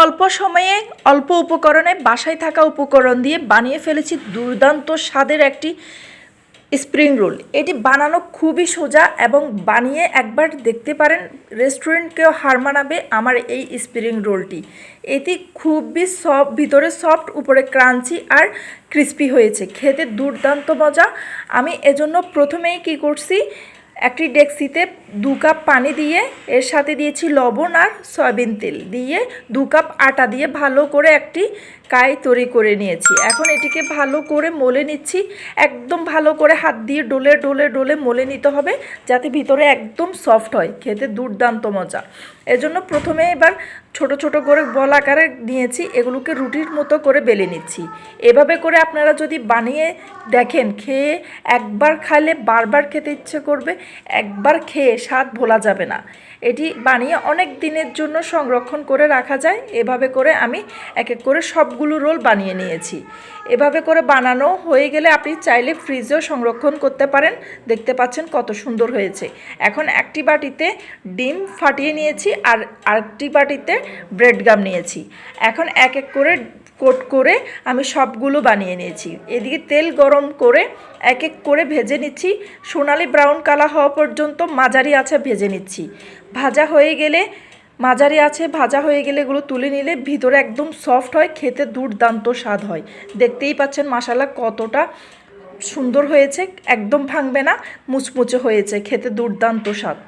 অল্প সময়ে অল্প উপকরণে বাসায় থাকা উপকরণ দিয়ে বানিয়ে ফেলেছি দুর্দান্ত স্বাদের একটি স্প্রিং রোল। এটি বানানো খুবই সোজা এবং বানিয়ে একবার দেখতে পারেন, রেস্টুরেন্টকেও হার মানাবে আমার এই স্প্রিং রোলটি। এটি খুবই সফট, ভিতরে সফট, উপরে ক্রাঞ্চি আর ক্রিস্পি হয়েছে, খেতে দুর্দান্ত মজা। আমি এজন্য প্রথমেই কি করছি, একটি ডেক্সিতে 2 কাপ পানি দিয়ে এর সাথে দিয়েছি লবণ আর সয়াবিন তেল দিয়ে 2 কাপ আটা দিয়ে ভালো করে একটি কাই তৈরি করে নিয়েছি। এখন এটিকে ভালো করে মলে নিচ্ছি, একদম ভালো করে হাত দিয়ে ডলে ডলে ডলে মলে নিতে হবে যাতে ভিতরে একদম সফট হয়, খেতে দুর্দান্ত মজা। এজন্য প্রথমে এবার ছোট ছোট করে বল আকারে নিয়েছি, এগুলোকে রুটির মতো করে বেলে নিচ্ছি। এভাবে করে আপনারা যদি বানিয়ে দেখেন, খেয়ে একবার খাইলে বারবার খেতে ইচ্ছে করবে, একবার খেয়ে স্বাদ ভোলা যাবে না। এটি বানিয়ে অনেক দিনের জন্য সংরক্ষণ করে রাখা যায়। এভাবে করে আমি এক এক করে সবগুলো রোল বানিয়ে নিয়েছি। এভাবে করে বানানো হয়ে গেলে আপনি চাইলে ফ্রিজেও সংরক্ষণ করতে পারেন। দেখতে পাচ্ছেন কত সুন্দর হয়েছে। এখন একটি বাটিতে ডিম ফাটিয়ে নিয়েছি আর আরেকটি বাটিতে ব্রেড গাম নিয়েছি। এখন এক এক করে কোট করে আমি সবগুলো বানিয়ে নিয়েছি। এদিকে তেল গরম করে এক এক করে ভেজে নিচ্ছি, সোনালি ব্রাউন কালার হওয়া পর্যন্ত মাঝারি আঁচে ভেজে নিচ্ছি। ভাজা হয়ে গেলে ভাজা হয়ে গেলে এগুলো তুলে নিলে ভিতরে একদম সফট হয়, খেতে দুর্দান্ত স্বাদ হয়। দেখতেই পাচ্ছেন মাশাআল্লাহ কতটা সুন্দর হয়েছে, একদম ভাঙবে না, মুচমুচে হয়েছে, খেতে দুর্দান্ত স্বাদ।